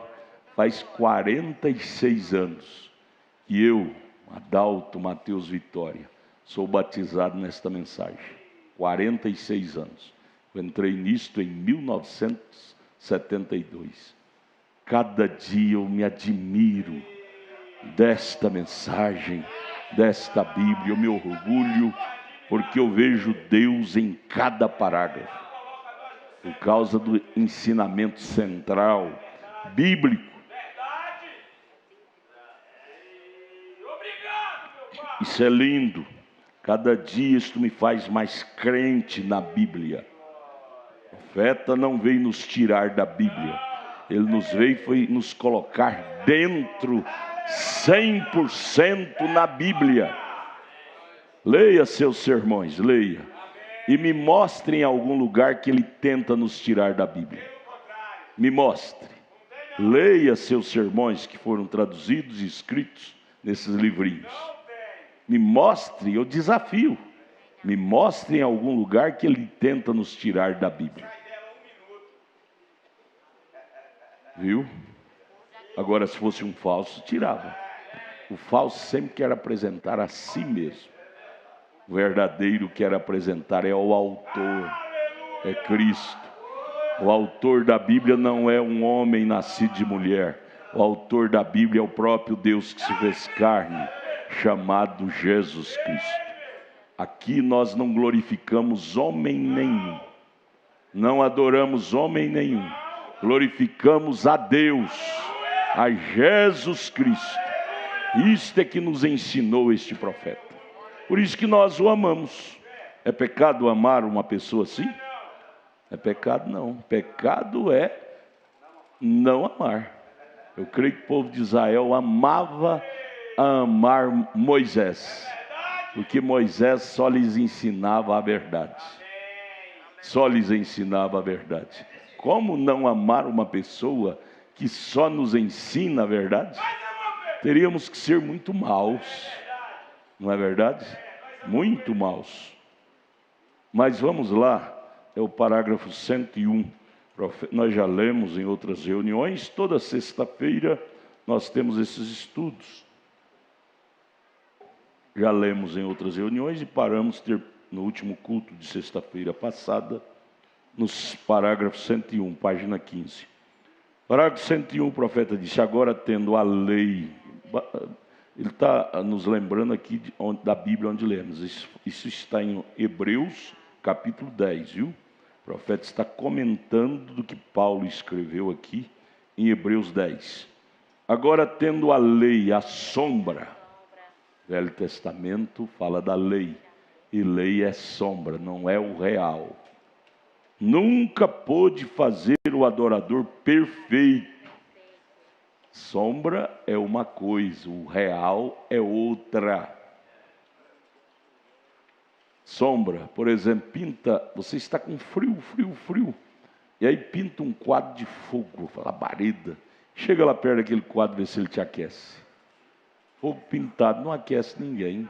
Faz 46 anos que eu, Adalto Mateus Vitória, sou batizado nesta mensagem. 46 anos. Eu entrei nisto em 1972. Cada dia eu me admiro desta mensagem, desta Bíblia. Eu me orgulho porque eu vejo Deus em cada parágrafo, por causa do ensinamento central bíblico. Isso é lindo. Cada dia isso me faz mais crente na Bíblia. O profeta não veio nos tirar da Bíblia. Ele nos veio foi nos colocar dentro 100% na Bíblia. Leia seus sermões, leia. E me mostre em algum lugar que ele tenta nos tirar da Bíblia. Me mostre. Leia seus sermões que foram traduzidos e escritos nesses livrinhos. Me mostre, eu desafio. Me mostre em algum lugar que ele tenta nos tirar da Bíblia. Viu? Agora, se fosse um falso, tirava. O falso sempre quer apresentar a si mesmo. O verdadeiro quer apresentar é o autor, é Cristo. O autor da Bíblia não é um homem nascido de mulher. O autor da Bíblia é o próprio Deus que se fez carne, chamado Jesus Cristo. Aqui nós não glorificamos homem nenhum, não adoramos homem nenhum, glorificamos a Deus, a Jesus Cristo. Isto é que nos ensinou este profeta. Por isso que nós o amamos. É pecado amar uma pessoa assim? É pecado não. Pecado é não amar. Eu creio que o povo de Israel amava a amar Moisés, porque Moisés só lhes ensinava a verdade. Só lhes ensinava a verdade. Como não amar uma pessoa que só nos ensina a verdade? Teríamos que ser muito maus, não é verdade? Muito maus. Mas vamos lá, é o parágrafo 101. Nós já lemos em outras reuniões. Toda sexta-feira nós temos esses estudos. Já lemos em outras reuniões e paramos no último culto de sexta-feira passada, nos parágrafos 101, página 15. Parágrafo 101, o profeta disse: agora tendo a lei. Ele está nos lembrando aqui da Bíblia onde lemos. Isso está em Hebreus, capítulo 10, viu? O profeta está comentando do que Paulo escreveu aqui em Hebreus 10. Agora, tendo a lei, a sombra, Velho Testamento fala da lei, e lei é sombra, não é o real. Nunca pôde fazer o adorador perfeito. Sombra é uma coisa, o real é outra. Sombra, por exemplo, pinta, você está com frio, e aí pinta um quadro de fogo, labareda. Chega lá perto daquele quadro, vê se ele te aquece. Fogo pintado não aquece ninguém.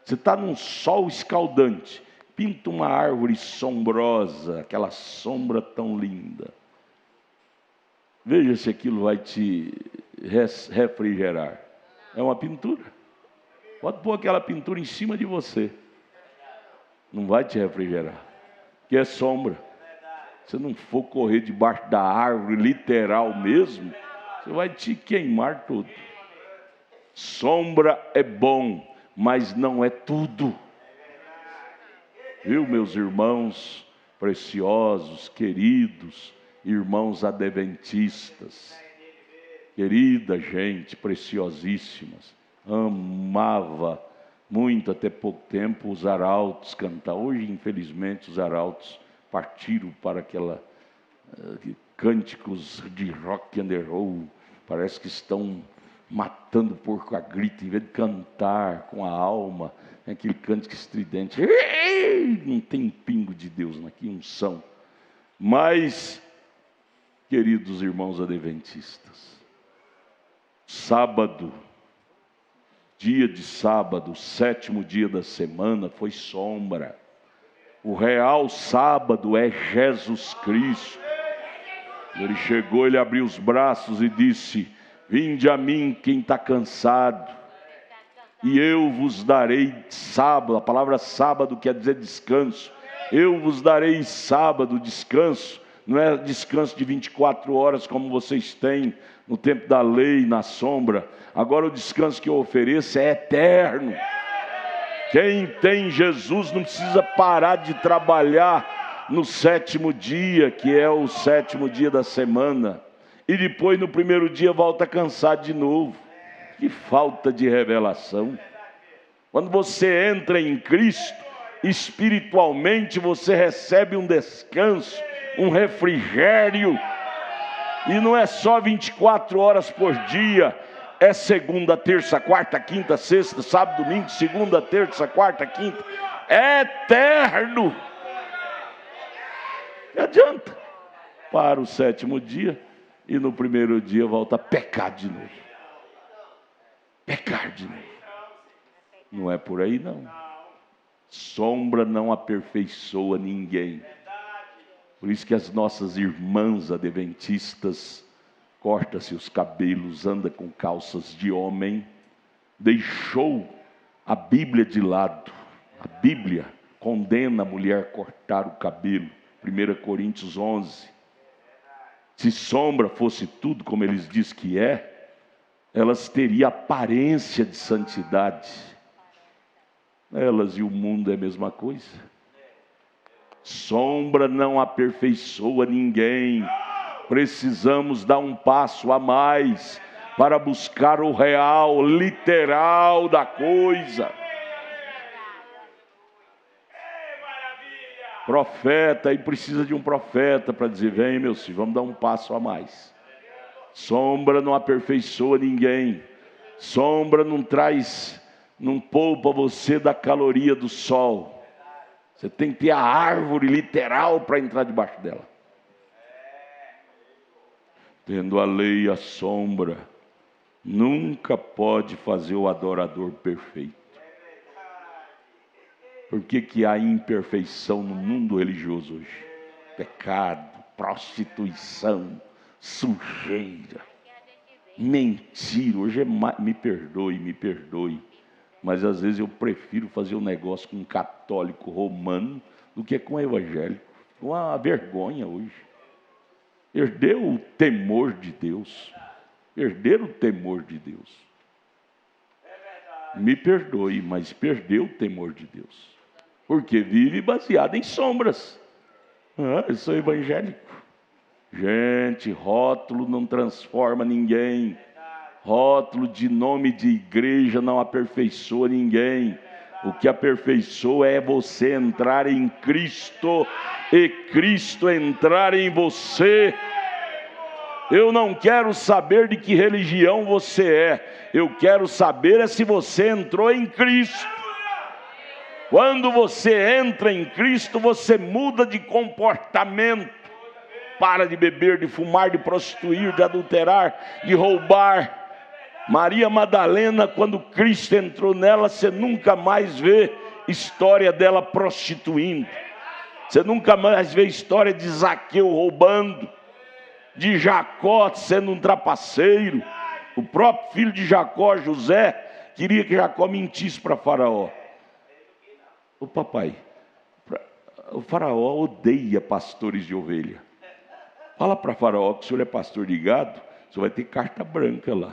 Você está num sol escaldante, pinta uma árvore sombrosa, aquela sombra tão linda. Veja se aquilo vai te refrigerar. É uma pintura. Pode pôr aquela pintura em cima de você. Não vai te refrigerar, porque é sombra. Se não for correr debaixo da árvore, literal mesmo, você vai te queimar tudo. Sombra é bom, mas não é tudo. Viu, meus irmãos preciosos, queridos, irmãos adventistas, querida gente, preciosíssimas, amava muito até pouco tempo os arautos cantar. Hoje, infelizmente, os arautos partiram para aquela cânticos de rock and roll. Parece que estão matando porco a grito, em vez de cantar com a alma, aquele cântico estridente. Não tem pingo de Deus aqui, unção. Mas, queridos irmãos adventistas, sábado, dia de sábado, 7º dia da semana, foi sombra. O real sábado é Jesus Cristo. Ele chegou, ele abriu os braços e disse: vinde a mim quem está cansado, e eu vos darei sábado. A palavra sábado quer dizer descanso. Eu vos darei sábado, descanso. Não é descanso de 24 horas como vocês têm no tempo da lei, na sombra. Agora o descanso que eu ofereço é eterno. Quem tem Jesus não precisa parar de trabalhar no 7º dia, que é o 7º dia da semana, e depois no 1º dia volta cansado de novo. Que falta de revelação. Quando você entra em Cristo, espiritualmente você recebe um descanso, um refrigério, e não é só 24 horas por dia, é segunda, terça, quarta, quinta, sexta, sábado, domingo, segunda, terça, quarta, quinta, é eterno. Não adianta. Para o 7º dia, e no 1º dia volta a pecar de novo. Pecar de novo. Não é por aí não. Sombra não aperfeiçoa ninguém. Por isso que as nossas irmãs adventistas corta-se os cabelos, anda com calças de homem, deixou a Bíblia de lado. A Bíblia condena a mulher a cortar o cabelo. 1 Coríntios 11. Se sombra fosse tudo como eles dizem que é, elas teriam aparência de santidade. Elas e o mundo é a mesma coisa. Sombra não aperfeiçoa ninguém. Precisamos dar um passo a mais para buscar o real, literal da coisa. Profeta, aí precisa de um profeta para dizer: vem, meu filho, vamos dar um passo a mais. Sombra não aperfeiçoa ninguém. Sombra não traz, não poupa você da caloria do sol. Você tem que ter a árvore literal para entrar debaixo dela. Tendo a lei a sombra, nunca pode fazer o adorador perfeito. Por que há imperfeição no mundo religioso hoje? Pecado, prostituição, sujeira, mentira. Hoje é me perdoe, mas às vezes eu prefiro fazer um negócio com um católico romano do que com um evangélico. Uma vergonha hoje. Perdeu o temor de Deus. Perderam o temor de Deus. Me perdoe, mas perdeu o temor de Deus. Porque vive baseado em sombras. Eu sou evangélico. Gente, rótulo não transforma ninguém. Rótulo de nome de igreja não aperfeiçoa ninguém. O que aperfeiçoa é você entrar em Cristo e Cristo entrar em você. Eu não quero saber de que religião você é. Eu quero saber se você entrou em Cristo. Quando você entra em Cristo, você muda de comportamento. Para de beber, de fumar, de prostituir, de adulterar, de roubar. Maria Madalena, quando Cristo entrou nela, você nunca mais vê história dela prostituindo. Você nunca mais vê história de Zaqueu roubando, de Jacó sendo um trapaceiro. O próprio filho de Jacó, José, queria que Jacó mentisse para Faraó. O papai, o Faraó odeia pastores de ovelha. Fala para Faraó que o senhor é pastor de gado, o senhor vai ter carta branca lá.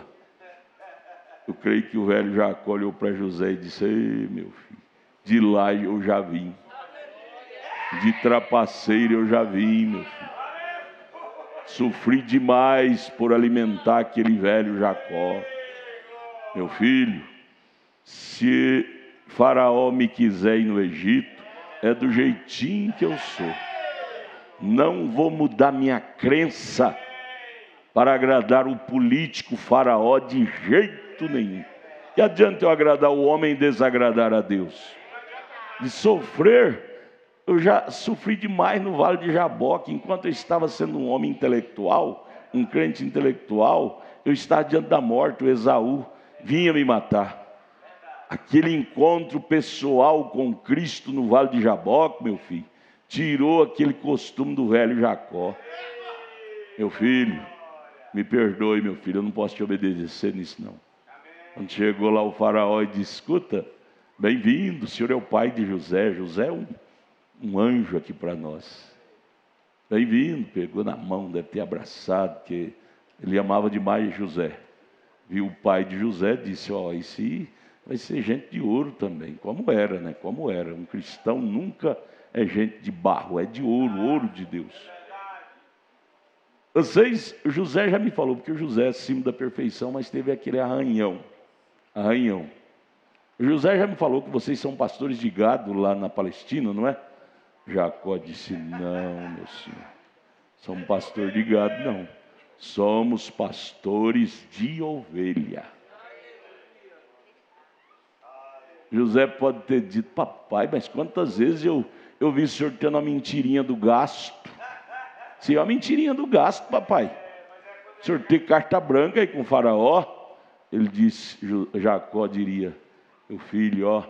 Eu creio que o velho Jacó olhou para José e disse: ei, meu filho, de lá eu já vim. De trapaceiro eu já vim, meu filho. Sofri demais por alimentar aquele velho Jacó. Meu filho, se Faraó me quiser ir no Egito, é do jeitinho que eu sou. Não vou mudar minha crença para agradar o político Faraó de jeito nenhum. Que adianta eu agradar o homem e desagradar a Deus? De sofrer, eu já sofri demais no Vale de Jaboque. Enquanto eu estava sendo um homem intelectual, um crente intelectual, eu estava diante da morte. O Esaú vinha me matar. Aquele encontro pessoal com Cristo no Vale de Jaboque, meu filho, tirou aquele costume do velho Jacó. Meu filho, me perdoe, meu filho, eu não posso te obedecer nisso não. Quando chegou lá o Faraó e disse: escuta, bem-vindo, o senhor é o pai de José. José é um anjo aqui para nós. Bem-vindo, pegou na mão, deve ter abraçado, porque ele amava demais José. Viu o pai de José, disse: ó, esse vai ser gente de ouro também, como era, né? Como era, um cristão nunca é gente de barro, é de ouro, ouro de Deus. Vocês, José já me falou, porque o José é acima da perfeição, mas teve aquele arranhão. José já me falou que vocês são pastores de gado lá na Palestina, não é? Jacó disse: não, meu senhor, somos pastor de gado, não. Somos pastores de ovelha. José pode ter dito: papai, mas quantas vezes eu vi o senhor tendo uma mentirinha do gasto. Se é uma mentirinha do gasto, papai. O senhor tem carta branca aí com o Faraó. Ele disse, Jacó diria: meu filho, ó,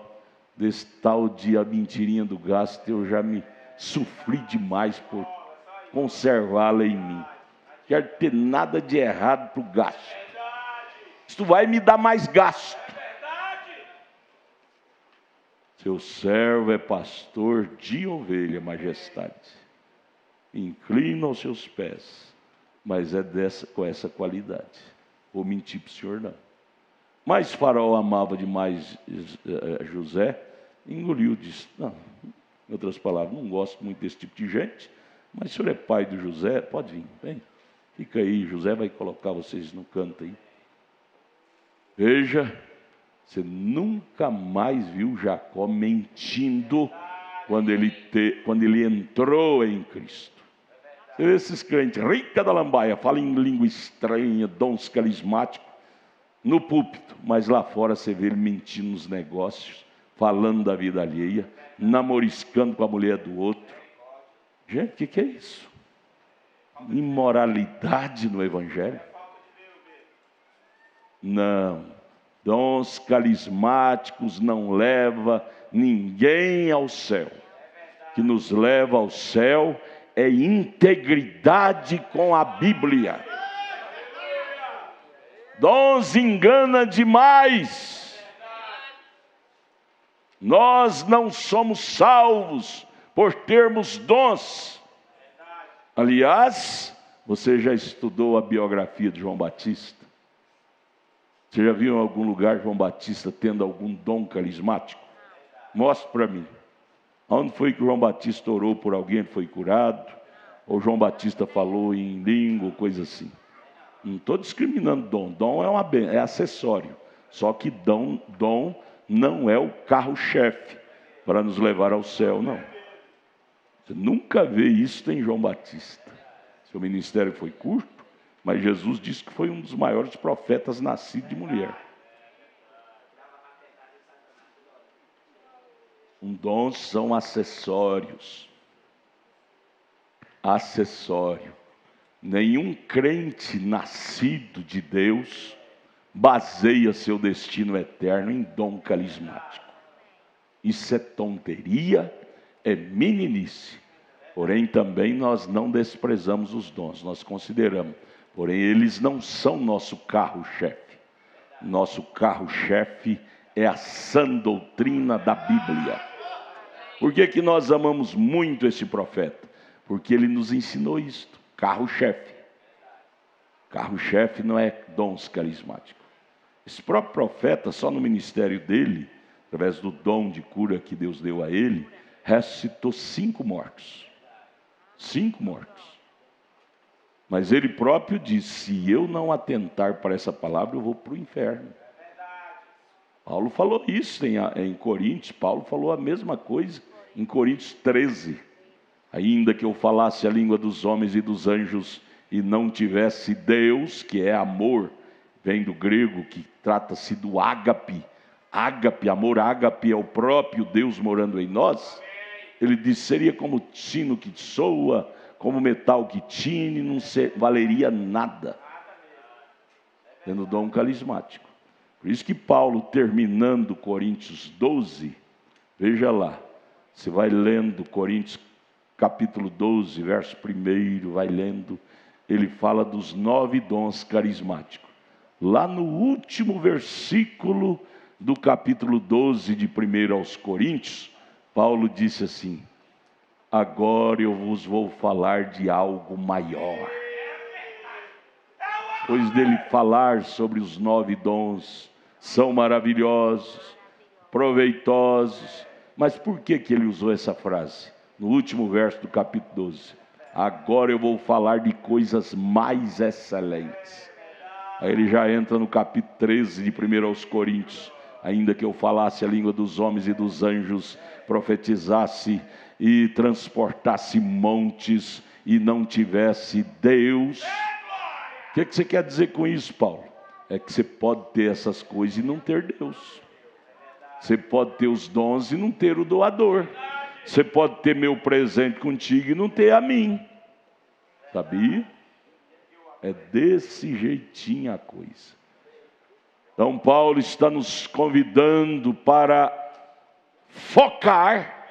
desse tal de a mentirinha do gasto, eu já me sofri demais por conservá-la em mim. Quero ter nada de errado para o gasto. Isso vai me dar mais gasto. Seu servo é pastor de ovelha, majestade. Inclina aos seus pés, mas é com essa qualidade. Vou mentir para o senhor não. Mas Faraó amava demais José, engoliu, disse: não, em outras palavras, não gosto muito desse tipo de gente, mas o senhor é pai do José, pode vir, vem, fica aí, José vai colocar vocês no canto aí. Veja, você nunca mais viu Jacó mentindo quando ele entrou em Cristo. Você vê esses crentes, rica da lambaia, falam em língua estranha, dons carismáticos, no púlpito, mas lá fora você vê ele mentindo nos negócios, falando da vida alheia, namoriscando com a mulher do outro. Gente, o que é isso? Imoralidade no Evangelho? Não. Dons carismáticos não leva ninguém ao céu. O que nos leva ao céu é integridade com a Bíblia. Dons engana demais. Nós não somos salvos por termos dons. Aliás, você já estudou a biografia de João Batista? Você já viu em algum lugar João Batista tendo algum dom carismático? Mostre para mim. Onde foi que João Batista orou por alguém e foi curado? ou João Batista falou em língua, coisa assim. Não estou discriminando dom. Dom é acessório. Só que dom não é o carro-chefe para nos levar ao céu, não. Você nunca vê isso em João Batista. Seu ministério foi curto, mas Jesus disse que foi um dos maiores profetas nascido de mulher. Dons são acessórios. Acessório. Nenhum crente nascido de Deus baseia seu destino eterno em dom carismático. Isso é tonteria, é meninice. Porém, também nós não desprezamos os dons, nós consideramos. Porém, eles não são nosso carro-chefe. Nosso carro-chefe é a sã doutrina da Bíblia. Por que nós amamos muito esse profeta? Porque ele nos ensinou isto, carro-chefe. Carro-chefe não é dons carismáticos. Esse próprio profeta, só no ministério dele, através do dom de cura que Deus deu a ele, ressuscitou 5 mortos. 5 mortos. Mas ele próprio disse, se eu não atentar para essa palavra, eu vou para o inferno. Paulo falou isso em Coríntios. Paulo falou a mesma coisa em Coríntios 13. Ainda que eu falasse a língua dos homens e dos anjos e não tivesse Deus, que é amor, vem do grego, que trata-se do ágape. Ágape, amor ágape é o próprio Deus morando em nós. Ele disse, seria como sino que soa, como metal que tine, não valeria nada. Tendo dom carismático. Por isso que Paulo, terminando Coríntios 12, veja lá, você vai lendo Coríntios capítulo 12, verso 1, vai lendo, ele fala dos 9 dons carismáticos. Lá no último versículo do capítulo 12 de 1 aos Coríntios, Paulo disse assim, agora eu vos vou falar de algo maior. Depois dele falar sobre os 9 dons, são maravilhosos, proveitosos, mas por que ele usou essa frase? No último verso do capítulo 12, agora eu vou falar de coisas mais excelentes. Aí ele já entra no capítulo 13 de 1 aos Coríntios, ainda que eu falasse a língua dos homens e dos anjos, profetizasse e transportasse montes e não tivesse Deus. O que você quer dizer com isso, Paulo? É que você pode ter essas coisas e não ter Deus. Você pode ter os dons e não ter o doador. Você pode ter meu presente contigo e não ter a mim. Sabia? É desse jeitinho a coisa. Então Paulo está nos convidando para focar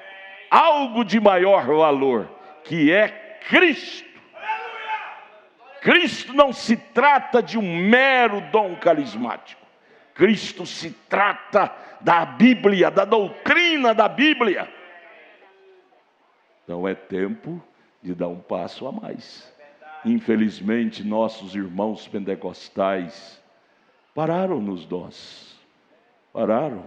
algo de maior valor, que é Cristo. Cristo não se trata de um mero dom carismático. Cristo se trata da Bíblia, da doutrina da Bíblia. Então é tempo de dar um passo a mais. Infelizmente, nossos irmãos pentecostais pararam nos dons. Pararam.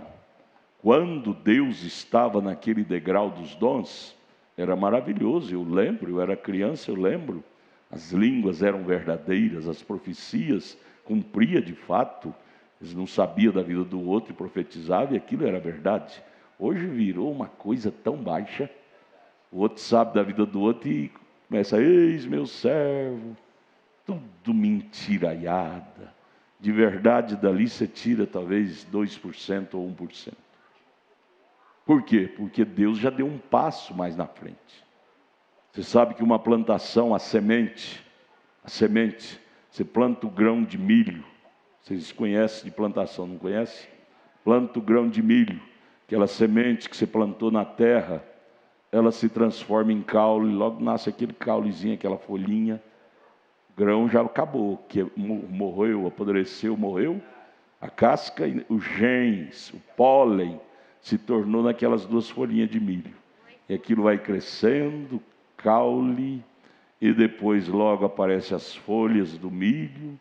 Quando Deus estava naquele degrau dos dons, era maravilhoso. Eu lembro, eu era criança, eu lembro. As línguas eram verdadeiras, as profecias cumpria de fato. Eles não sabiam da vida do outro e profetizavam, e aquilo era verdade. Hoje virou uma coisa tão baixa. O outro sabe da vida do outro e começa, eis meu servo, tudo mentiraiada. De verdade, dali você tira talvez 2% ou 1%. Por quê? Porque Deus já deu um passo mais na frente. Você sabe que uma plantação, a semente, você planta o grão de milho. Vocês conhecem de plantação, não conhecem? Planta o grão de milho, aquela semente que você plantou na terra, ela se transforma em caule, logo nasce aquele caulezinho, aquela folhinha. O grão já acabou, que morreu, apodreceu, morreu. A casca, os genes, o pólen, se tornou naquelas 2 folhinhas de milho. E aquilo vai crescendo, caule, e depois logo aparecem as folhas do milho,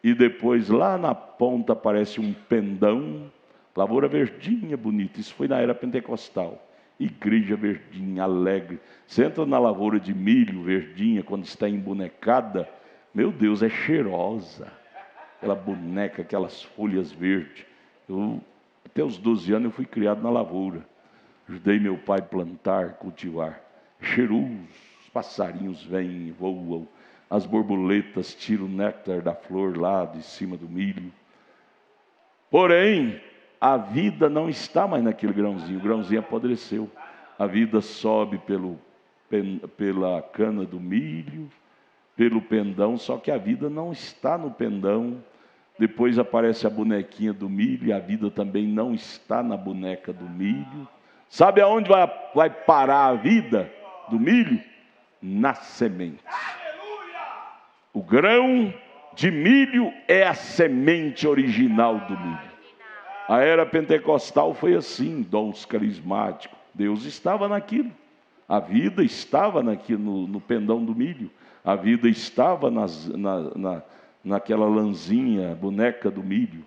e depois lá na ponta aparece um pendão, lavoura verdinha, bonita. Isso foi na era pentecostal. igreja verdinha, alegre. Você entra na lavoura de milho verdinha, quando está embonecada, meu Deus, é cheirosa. Aquela boneca, aquelas folhas verdes. Até os 12 anos eu fui criado na lavoura. Ajudei meu pai a plantar, cultivar. Cheiroso, os passarinhos vêm e voam. As borboletas tiram o néctar da flor lá de cima do milho. Porém, a vida não está mais naquele grãozinho. O grãozinho apodreceu. A vida sobe pela cana do milho, pelo pendão, só que a vida não está no pendão. Depois aparece a bonequinha do milho, e a vida também não está na boneca do milho. Sabe aonde vai parar a vida do milho? Na semente. O grão de milho é a semente original do milho. A era pentecostal foi assim, dons carismáticos. Deus estava naquilo. A vida estava naquilo, no pendão do milho. A vida estava naquela lãzinha, boneca do milho.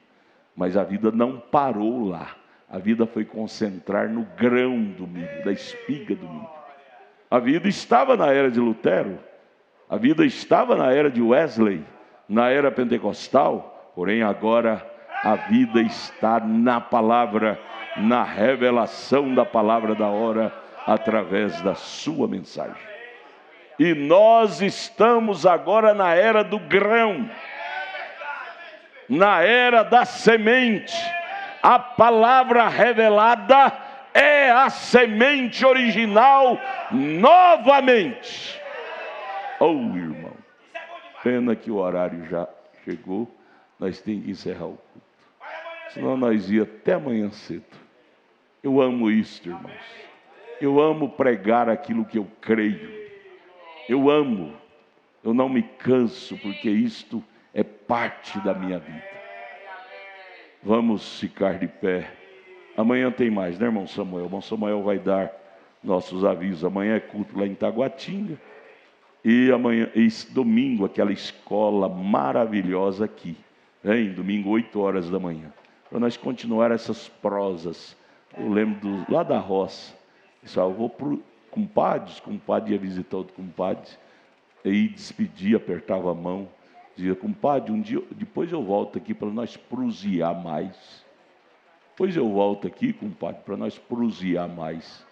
Mas a vida não parou lá. A vida foi concentrar no grão do milho, da espiga do milho. A vida estava na era de Lutero. A vida estava na era de Wesley, na era pentecostal. Porém agora a vida está na palavra, na revelação da palavra da hora, através da sua mensagem. E nós estamos agora na era do grão, na era da semente. A palavra revelada é a semente original novamente. Oh, irmão, pena que o horário já chegou, nós temos que encerrar o culto. Senão nós ia até amanhã cedo. Eu amo isso, irmãos. Eu amo pregar aquilo que eu creio. Eu amo. Eu não me canso, porque isto é parte da minha vida. Vamos ficar de pé. Amanhã tem mais, né, irmão Samuel? O irmão Samuel vai dar nossos avisos. Amanhã é culto lá em Taguatinga. E amanhã, domingo, aquela escola maravilhosa aqui. Hein? Domingo, 8 horas da manhã. Para nós continuar essas prosas. Eu lembro lá da roça. Eu vou para o compadre. Os compadres ia visitar outro compadre. Aí despedia, apertava a mão. Dizia, compadre, um dia, depois eu volto aqui para nós prosear mais. Depois eu volto aqui, compadre, para nós prosear mais.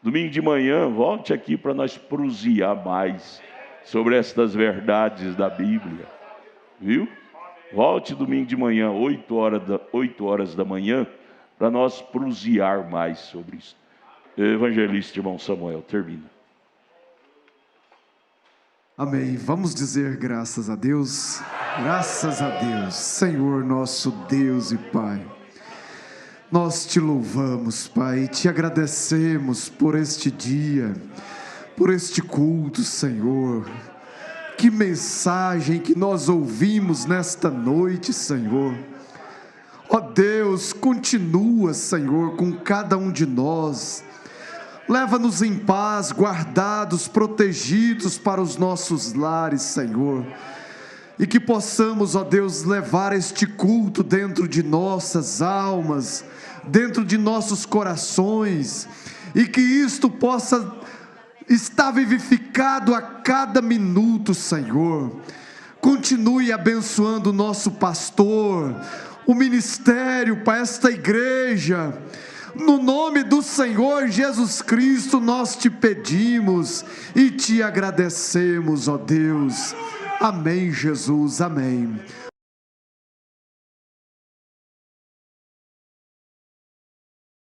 Domingo de manhã, volte aqui para nós prosear mais sobre estas verdades da Bíblia. Viu? Volte domingo de manhã, 8 horas da manhã, para nós prosear mais sobre isso. Evangelista, irmão Samuel, termina. Amém. Vamos dizer graças a Deus. Graças a Deus, Senhor nosso Deus e Pai. Nós te louvamos, Pai, te agradecemos por este dia, por este culto, Senhor. Que mensagem que nós ouvimos nesta noite, Senhor. Ó Deus, continua, Senhor, com cada um de nós. Leva-nos em paz, guardados, protegidos para os nossos lares, Senhor. E que possamos, ó Deus, levar este culto dentro de nossas almas, dentro de nossos corações, e que isto possa estar vivificado a cada minuto, Senhor. Continue abençoando o nosso pastor, o ministério, para esta igreja. No nome do Senhor Jesus Cristo nós te pedimos e te agradecemos, ó Deus. Amém, Jesus, amém.